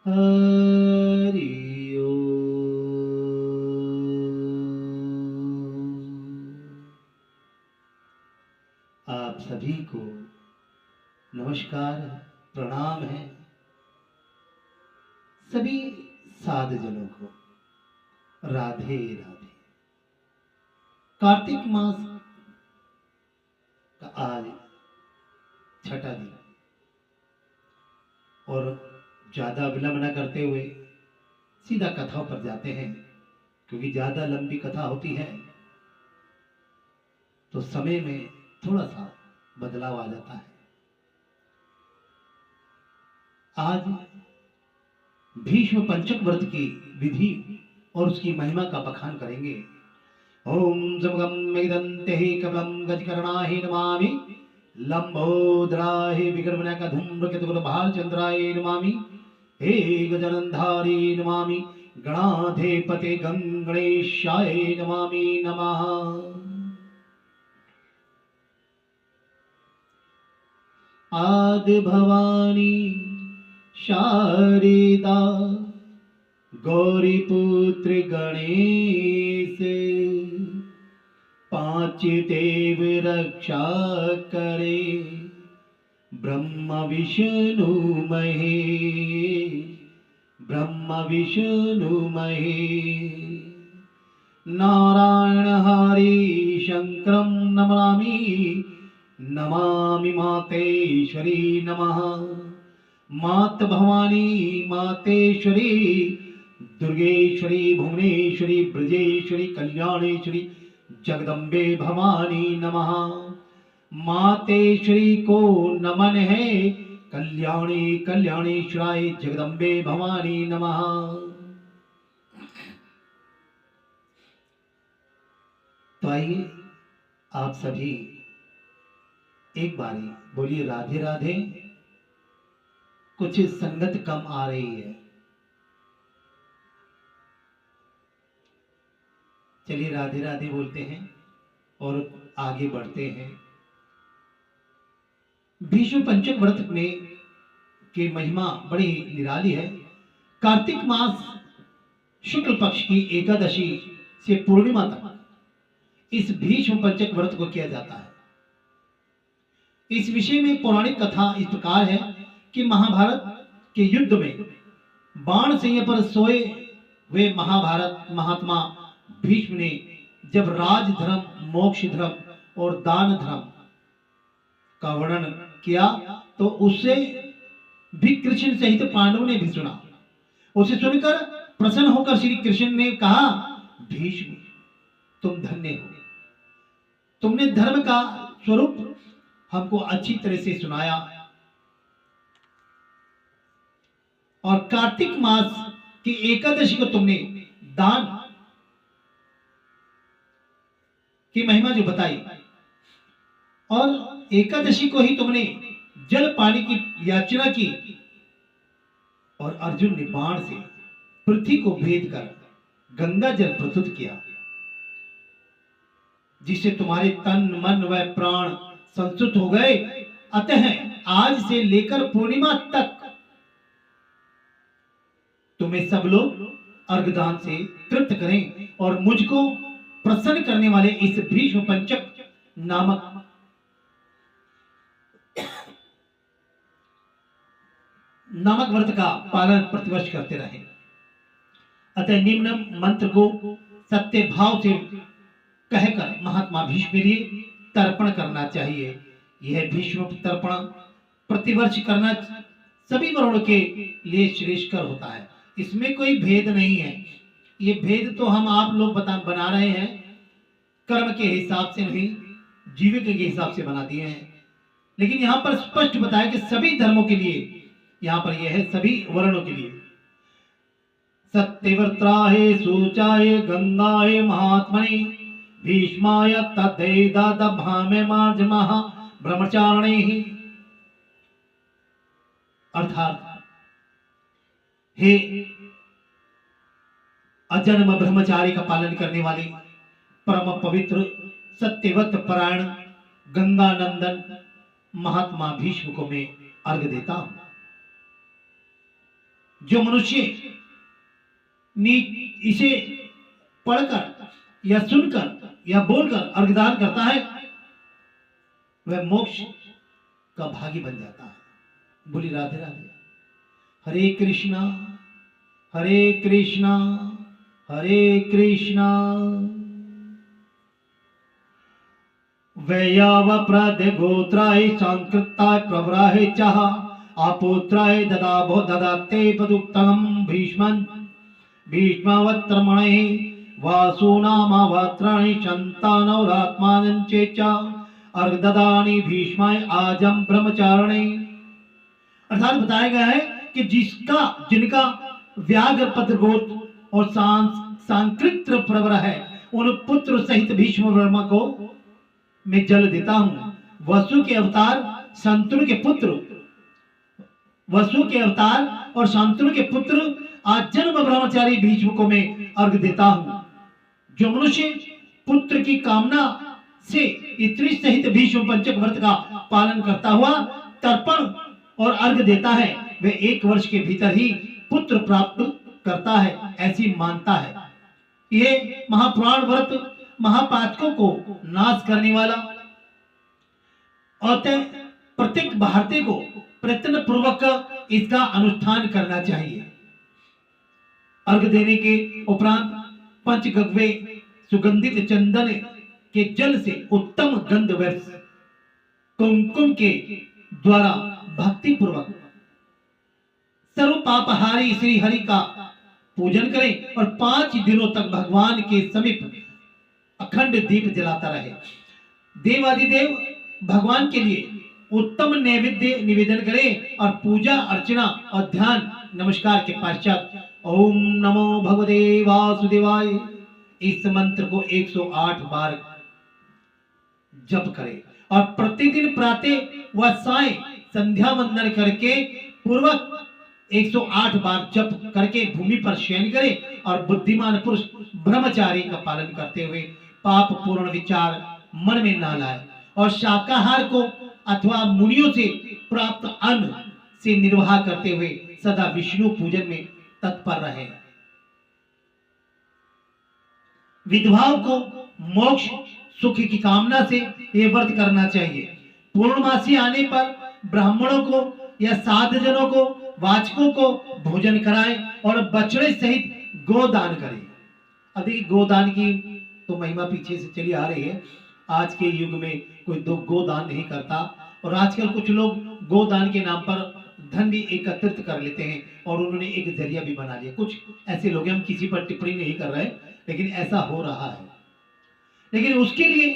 हरि ओम। आप सभी को नमस्कार, प्रणाम है। सभी साधु जनों को राधे राधे। कार्तिक मास का आज छठा दिन और ज्यादा विलंब न करते हुए सीधा कथाओं पर जाते हैं, क्योंकि ज्यादा लंबी कथा होती है तो समय में थोड़ा सा बदलाव आ जाता है। आज भीष्म पंचक व्रत की विधि और उसकी महिमा का बखान करेंगे। ओम जमगम मेदंते कबलम गजकर्णाहि नमामि, लंबोदराहि विक्रमनाक धूम्रकेतुकुल भालचंद्राय नमामि, हे गजाननधारी नमामि, गणाधिपते गणेशाय नमामि नमः। आदि भवानी शारदा गौरीपुत्र गणेश, पांच देव रक्षा करे, ब्रह्म विष्णु महेश, ब्रह्म विष्णु महेश। नारायण हरि शंकरं नमामि, नमामि मातेश्वरी नमः। मात भवानी मातेश्वरी दुर्गेश्वरी भुवनेश्वरी ब्रजेश्वरी कल्याणेश्वरी जगदम्बे भवानी नमः। मातेश्वरी को नमन है, कल्याणी कल्याणेश्वराय जगदम्बे भवानी नमः। तो आइए आप सभी एक बारी बोलिए राधे राधे। कुछ संगत कम आ रही है, चलिए राधे राधे बोलते हैं और आगे बढ़ते हैं। भीष्म पंचक व्रत में की महिमा बड़ी निराली है। कार्तिक मास शुक्ल पक्ष की एकादशी से पूर्णिमा तक इस भीष्म पंचक व्रत को किया जाता है। इस विषय में पौराणिक कथा इस प्रकार है कि महाभारत के युद्ध में बाण सिंह पर सोए हुए महाभारत महात्मा भीष्म ने जब राज धर्म, मोक्ष धर्म और दान धर्म का वर्णन किया तो उससे भी कृष्ण सहित पांडवों ने भी सुना। उसे सुनकर प्रसन्न होकर श्री कृष्ण ने कहा, भीष्म तुम धन्य हो, तुमने धर्म का स्वरूप हमको अच्छी तरह से सुनाया और कार्तिक मास की एकादशी को तुमने दान की महिमा जो बताई और एकादशी को ही तुमने जल पानी की याचना की और अर्जुन ने बाण से पृथ्वी को भेद कर गंगा जल प्रस्तुत किया, जिससे तुम्हारे तन मन व प्राण संतुष्ट हो गए। अतः आज से लेकर पूर्णिमा तक तुम्हें सब लोग अर्घदान से तृप्त करें और मुझको प्रसन्न करने वाले इस भीष्म पंचक नामक व्रत का पालन प्रतिवर्ष करते रहे। अतः निम्न मंत्र को सत्य भाव से कहकर महात्मा भीष्म के लिए तर्पण करना चाहिए। यह भीष्म तर्पण प्रतिवर्ष करना सभी वर्णों के लिए श्रेष्ठकर होता है। इसमें कोई भेद नहीं है। ये भेद तो हम आप लोग बना रहे हैं, कर्म के हिसाब से नहीं, जीविका के हिसाब से बना दिए हैं। लेकिन यहाँ पर स्पष्ट बताया कि सभी धर्मों के लिए, यहाँ पर यह है सभी वर्णों के लिए। सत्यव्रताय सूचाय गंगाय महात्मने भीष्माय तद्दैदादभामे मार्जमः ब्रह्मचारिणैः। अर्थात हे अजन्म ब्रह्मचारी का पालन करने वाले परम पवित्र सत्यव्रत परायण गंगा नंदन महात्मा भीष्म को मैं अर्घ देता हूं। जो मनुष्य इसे पढ़कर या सुनकर या बोलकर अर्घदान करता है वह मोक्ष का भागी बन जाता है। बोली राधे राधे। हरे कृष्णा हरे कृष्णा हरे कृष्णा। वैयावप्रद गोत्राय सांकृताय प्रवराहे चाह आपुत्राय ददाते पदुक्तम भीष्मन् भीष्मावत्रमणे वासूनामावत्राणि शन्तानौरात्मानं चेचा अर्घददानि भीष्माय आजम ब्रह्मचारणे। अर्थात बताया गया है कि जिनका व्याघ्र पत्र गोत्र और सांकृत्र प्रवर है उन पुत्र सहित भीष्म वर्मा को मैं जल देता हूं। वसु के अवतार शंतनु के पुत्र वसु के अवतार और शांतनु के पुत्र आजन्म ब्रह्मचारी भीष्म को मैं अर्घ देता हूं। जो मनुष्य पुत्र की कामना से स्त्री सहित भीष्म पंचक व्रत का पालन करता हुआ तर्पण और अर्घ देता है वह 1 वर्ष के भीतर ही पुत्र प्राप्त करता है, ऐसी मानता है। ये महापुराण व्रत महापातकों को नाश करने वाला और प्रत्येक भारतीय को प्रयत्न पूर्वक इसका अनुष्ठान करना चाहिए। अर्घ देने के उपरांत पंचगव्य सुगंधित चंदन के जल से उत्तम गंध वर्ष कुमकुम के द्वारा भक्ति पूर्वक सर्व पापहारी श्री हरि का पूजन करें और 5 दिनों तक भगवान के समीप अखंड दीप जलाता रहे। देवादिदेव भगवान के लिए उत्तम नैवेद्य निवेदन करें और पूजा अर्चना और ध्यान नमस्कार के पश्चात ओम नमो भगवते वासुदेवाय इस मंत्र को 108 बार जप करें और प्रतिदिन प्रातः व साय संध्या वंदन करके पूर्वक 108 बार जप करके भूमि पर शयन करें और बुद्धिमान पुरुष ब्रह्मचारी का पालन करते हुए पाप पूर्ण विचार मन में ना लाए और शाकाहार को अथवा मुनियों से प्राप्त अन्न से निर्वाह करते हुए सदा विष्णु पूजन में तत्पर रहे। विधवाओं को मोक्ष सुख की कामना से ये व्रत करना चाहिए। पूर्णमासी आने पर ब्राह्मणों को या साधुजनों को वाचकों को भोजन कराएं और बछड़े सहित गोदान करें। अभी गोदान की तो महिमा पीछे से चली आ रही है। आज के युग में कोई गोदान नहीं करता और आजकल कुछ लोग गोदान के नाम पर धन भी एकत्रित कर लेते हैं और उन्होंने एक जरिया भी बना लिया। कुछ ऐसे लोग हैं, हम किसी पर टिप्पणी नहीं कर रहे, लेकिन ऐसा हो रहा है। लेकिन उसके लिए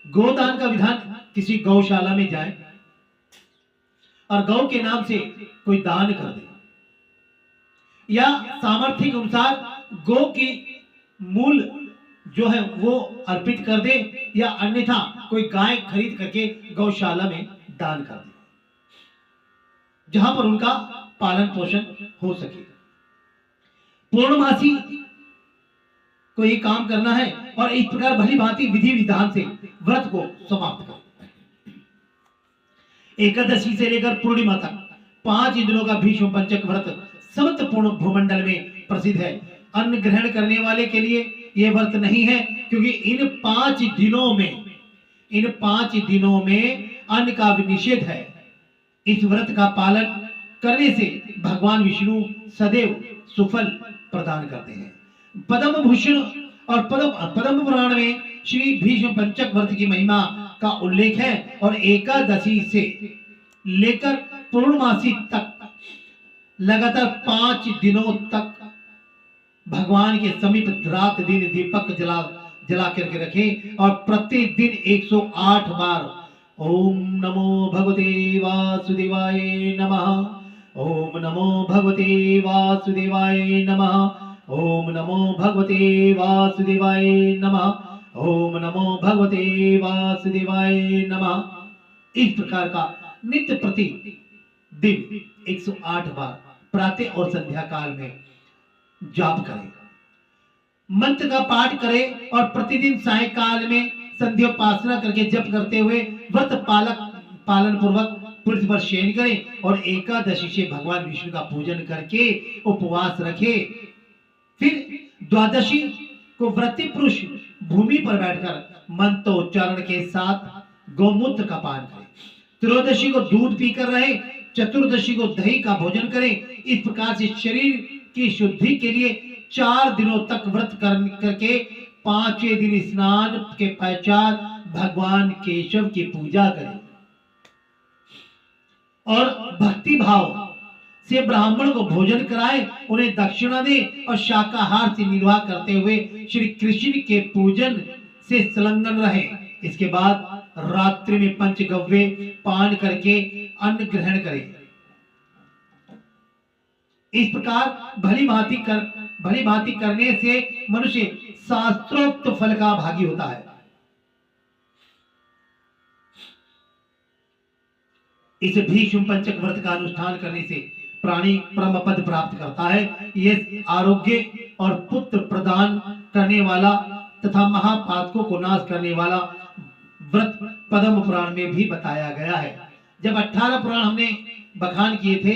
गोदान का विधान किसी गौशाला में जाए और गौ के नाम से कोई दान कर दे या सामर्थ्य के अनुसार गौ की मूल जो है वो अर्पित कर दे या अन्यथा कोई गाय खरीद करके गौशाला में दान कर दे जहां पर उनका पालन पोषण हो सके। पूर्णमासी को ये काम करना है और इस प्रकार भली भांति विधि विधान से व्रत को समाप्त करें। एकादशी से लेकर पूर्णिमा तक 5 दिनों का भीष्म पंचक व्रत समस्त पूर्ण भूमंडल में प्रसिद्ध है। अन्न ग्रहण करने वाले के लिए यह व्रत नहीं है, क्योंकि इन 5 दिनों में अन्न का निषेध है। इस व्रत का पालन करने से भगवान विष्णु सदैव सुफल प्रदान करते हैं। पद्म भूषण और पद्म पुराण में श्री भीष्म पंचक व्रत की महिमा का उल्लेख है और एकादशी से लेकर पूर्णमासी तक लगातार 5 दिनों तक भगवान के समीप रात दिन दीपक जला करके रखें और प्रतिदिन 108 बार ओम नमो भगवते वासुदेवाय नमः, ओम नमो भगवते वासुदेवाय नमः, ओम नमो भगवते वासुदेवाय नमः, ओम नमो भगवते वासुदेवाय नमः। इस प्रकार का नित्य प्रति दिन 108 बार प्रातः और संध्या काल में जाप करें, मंत्र का पाठ करें और प्रतिदिन सायकाल में संध्योपासना करके जप करते हुए व्रत पालन पूर्वक पृथ्वी पर शयन करें और एकादशी से भगवान विष्णु का पूजन करके उपवास रखे। फिर द्वादशी को व्रती पुरुष भूमि पर बैठकर मंत्रोच्चारण के साथ गौमूत्र का पान करें। त्रयोदशी को दूध पीकर रहे, चतुर्दशी को दही का भोजन करें। इस प्रकार से शरीर की शुद्धि के लिए 4 दिनों तक व्रत करके 5वें दिन स्नान के पश्चात भगवान केशव की पूजा करें और भक्ति भाव से ब्राह्मण को भोजन कराए, उन्हें दक्षिणा दे और शाकाहार से निर्वाह करते हुए श्री कृष्ण के पूजन से संलग्न रहे। इसके बाद रात्रि में पंचगव्य पान करके अन्न ग्रहण करें। इस प्रकार भली भांति करने से मनुष्य शास्त्रोक्त फल का भागी होता है। इस भीष्म पंचक व्रत का अनुष्ठान करने से प्राणी परम पद प्राप्त करता है। ये आरोग्य और पुत्र प्रदान करने वाला तथा महापातकों को नाश करने वाला व्रत पद्म पुराण में भी बताया गया है। जब 18 पुराण हमने बखान किए थे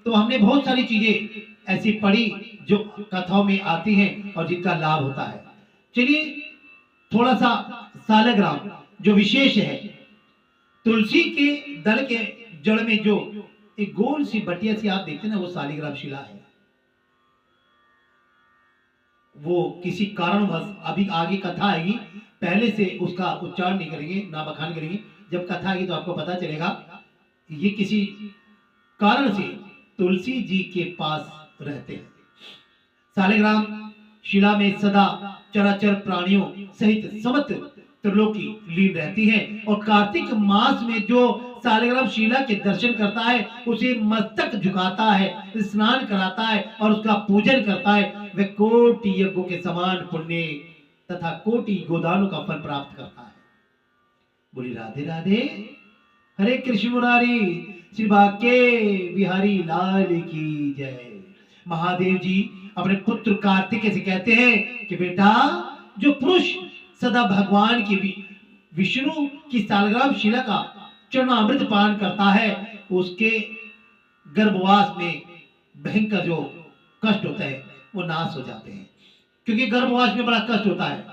तो हमने बहुत सारी चीजें ऐसी पढ़ी जो कथाओं में आती हैं और जिनका लाभ होता है। चलिए थोड़ा सा सालग्राम जो विशेष है, तुलसी के दल के जड़ में जो एक गोल सी बटिया सी आप देखते हैं ना, वो सालिग्राम शिला है। वो किसी कारणवश, अभी आगे कथा आएगी, पहले से उसका उच्चारण नहीं करेंगे, ना बखान करेंगे। जब कथा आएगी तो आपको पता चलेगा ये किसी कारण से तुलसी जी के पास रहते हैं। सालिग्राम शिला में सदा चराचर प्राणियों सहित समस्त त्रिलोकी लीन रहती है और कार्तिक मास में जो सालिग्राम शिला के दर्शन करता है, उसे मस्तक झुकाता है, स्नान कराता है और उसका पूजन करता है, वह कोटि यज्ञों के समान पुण्य तथा कोटि गोदानों का फल प्राप्त करता है। बोली राधे राधे, हरे कृष्ण मुरारी, श्री भाग्य बिहारी लाल की जय। महादेव जी अपने पुत्र कार्तिकेय से कहते हैं कि बेटा, जो पुरुष सदा भगवान की विष्णु की सालग्राम शिला का चरणामृत पान करता है, उसके गर्भवास में भयंकर जो कष्ट होता है वो नाश हो जाते हैं। क्योंकि गर्भवास में बड़ा कष्ट होता है।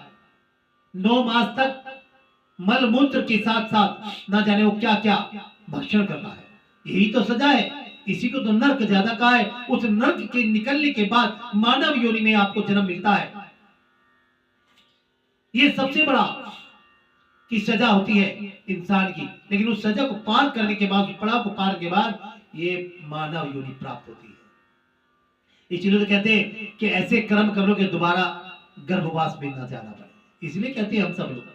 9 मास तक मल मूत्र के साथ साथ ना जाने वो क्या क्या भक्षण करता है। यही तो सजा है। इसी को तो नरक ज्यादा कहा है। उस नरक के निकलने के बाद मानव योनि में आपको जन्म मिलता है। ये सबसे बड़ा की सजा होती है इंसान की, लेकिन उस सजा को पार करने के बाद, पड़ाव को पार के बाद ये मानव योनि प्राप्त होती है। इसलिए तो कहते हैं कि ऐसे कर्म कर लो कि दोबारा गर्भवास में ना जाना पड़े। इसलिए कहते हैं हम सब लोग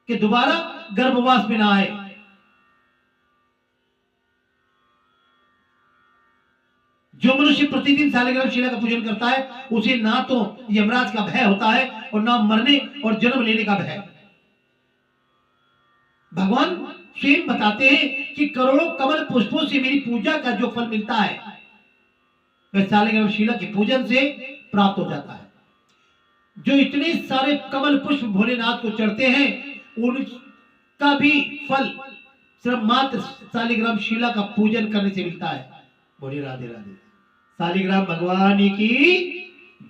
कि दोबारा गर्भवास में ना आए। जो मनुष्य प्रतिदिन सालिग्राम शिला का पूजन करता है, उसे ना तो यमराज का भय होता है और ना मरने और जन्म लेने का भय। भगवान स्वयं बताते हैं कि करोड़ों कमल पुष्पों से मेरी पूजा का जो फल मिलता है, वह सालिग्राम शिला के पूजन से प्राप्त हो जाता है। जो इतने सारे कमल पुष्प भोलेनाथ को चढ़ते हैं, उनका भी फल सिर्फ मात्र सालिग्राम शिला का पूजन करने से मिलता है। बोलिए राधे राधे, सालिग्राम भगवान की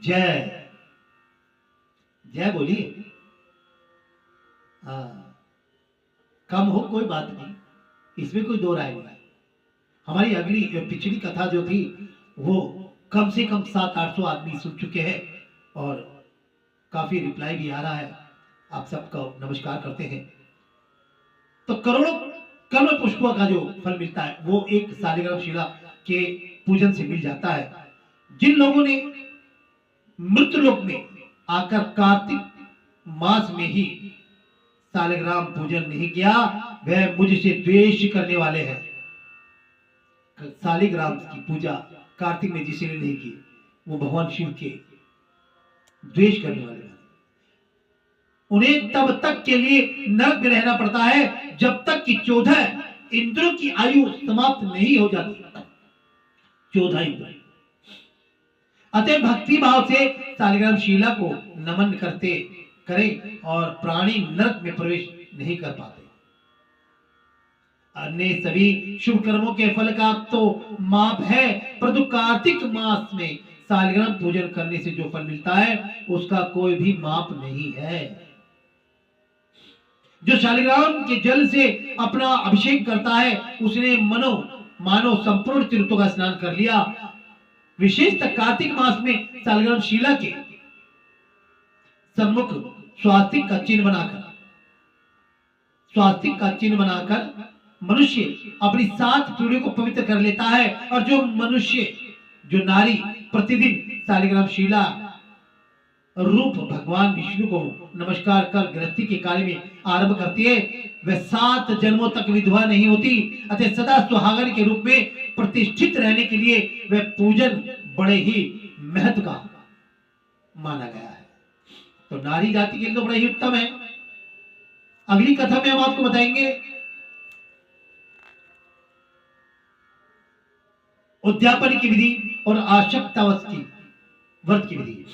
जय। जय बोलिए। हाँ, कम हो कोई बात नहीं, इसमें कोई दो राय नहीं। हमारी अगली पिछली कथा जो थी वो कम से कम 700-800 आदमी सुन चुके हैं और काफी रिप्लाई भी आ रहा है। आप सबको नमस्कार करते हैं। तो करोड़ों कमल पुष्पों का जो फल मिलता है वो एक सालिग्राम शिला के पूजन से मिल जाता है। जिन लोगों ने मृत्युलोक में आकर कार्तिक मास में ही सालिग्राम पूजन नहीं किया, वह मुझसे द्वेष करने वाले हैं। सालिग्राम की पूजा कार्तिक में जिसने नहीं की, वो भगवान शिव के द्वेष करने वाले हैं। उन्हें तब तक के लिए नरक में रहना पड़ता है जब तक कि 14 इंद्रों की आयु समाप्त नहीं हो जाती। 14 इंद्र। अतः भक्ति भाव से सालिग्राम शिला को नमन करें और प्राणी नरक में प्रवेश नहीं कर पाते। अन्य सभी शुभ कर्मों के फल का तो माप है, परंतु कार्तिक मास में सालग्राम पूजन करने से जो फल मिलता है उसका कोई भी माप नहीं है। जो शालिग्राम के जल से अपना अभिषेक करता है उसने मानो संपूर्ण तीर्थों का स्नान कर लिया। विशेषतः कार्तिक मास में शालिग्राम शिला के सम्मुख स्वास्तिक का चिन्ह बनाकर मनुष्य अपनी 7 पीढ़ियों को पवित्र कर लेता है। और जो नारी प्रतिदिन शालिग्राम शिला रूप भगवान विष्णु को नमस्कार कर गृहस्थी के कार्य में आरंभ करती है, वह 7 जन्मों तक विधवा नहीं होती, अतः सदा सुहागन के रूप में प्रतिष्ठित रहने के लिए वह पूजन बड़े ही महत्व का माना गया है। तो नारी जाति के लिए तो बड़ा ही उत्तम है। अगली कथा में हम आपको बताएंगे उद्यापन की विधि और आशक्तावस की व्रत की विधि।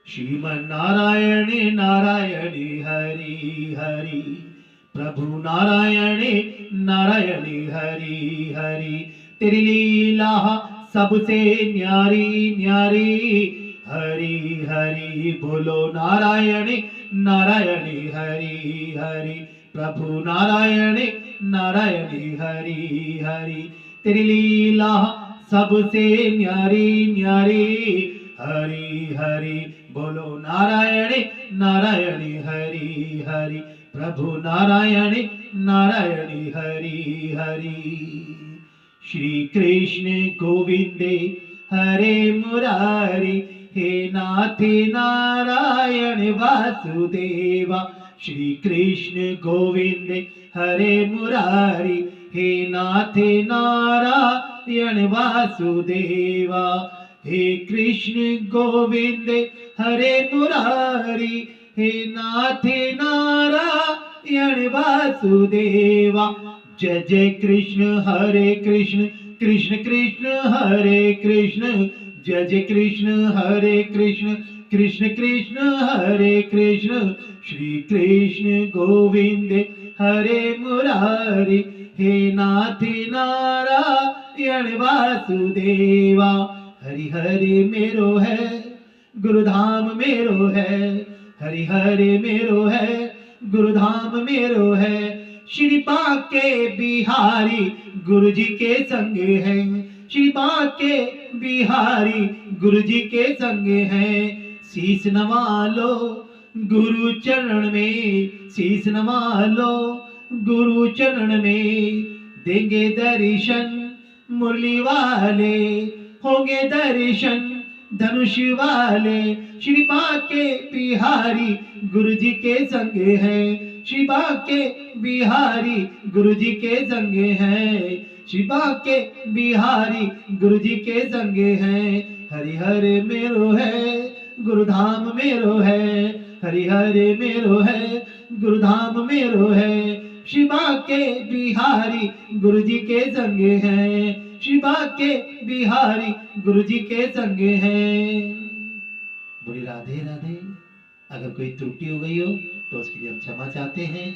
श्रीमन नारायणे नारायणे हरि हरि, प्रभु नारायणे नारायणे हरि हरि, तेरी लीला सबसे न्यारी न्यारी, हरि हरि बोलो नारायणे नारायणे हरि हरि, प्रभु नारायणे नारायणे हरि हरि, तेरी लीला सबसे न्यारी न्यारी, हरि हरि बोलो नारायणे नारायणे हरि हरि, प्रभु नारायणे नारायणे हरि हरि। श्री कृष्ण गोविंदे हरे मुरारी, हे नाथ नारायण वासुदेवा। श्री कृष्ण गोविंदे हरे मुरारी, हे नाथ नारायण वासुदेवा। हे कृष्ण गोविंदे हरे मुरारी, हे नाथ नारायण वासुदेवा। जय जय कृष्ण हरे कृष्ण, कृष्ण कृष्ण हरे कृष्ण, जय जय कृष्ण हरे कृष्ण, कृष्ण कृष्ण हरे कृष्ण। श्री कृष्ण गोविंदे हरे मुरारी, हे नाथ नारायण वासुदेवा। हरि हरि मेरो है गुरुधाम मेरो है, हरि हरि मेरो है गुरुधाम मेरो है। श्री बाके बिहारी गुरु जी के संग है, श्री बाके बिहारी गुरु जी के संग है। शीश नवा लो गुरु चरण में, शीश नवा लो गुरु चरण में। देंगे दर्शन मुरली वाले, होंगे दर्शन धनुष वाले। श्री बाके बिहारी गुरु जी के संग है, श्री बाके बिहारी गुरु जी के संग है, श्री बाके बिहारी गुरु जी के संग है। हरि हरि मेरो है गुरुधाम मेरो है, हरि हरि मेरो है गुरुधाम मेरो है। श्री बाके बिहारी गुरु जी के संग है, श्री बाके बिहारी गुरु जी के संग है। बोली राधे राधे। अगर कोई त्रुटि हो गई हो तो उसके लिए हम क्षमा चाहते हैं।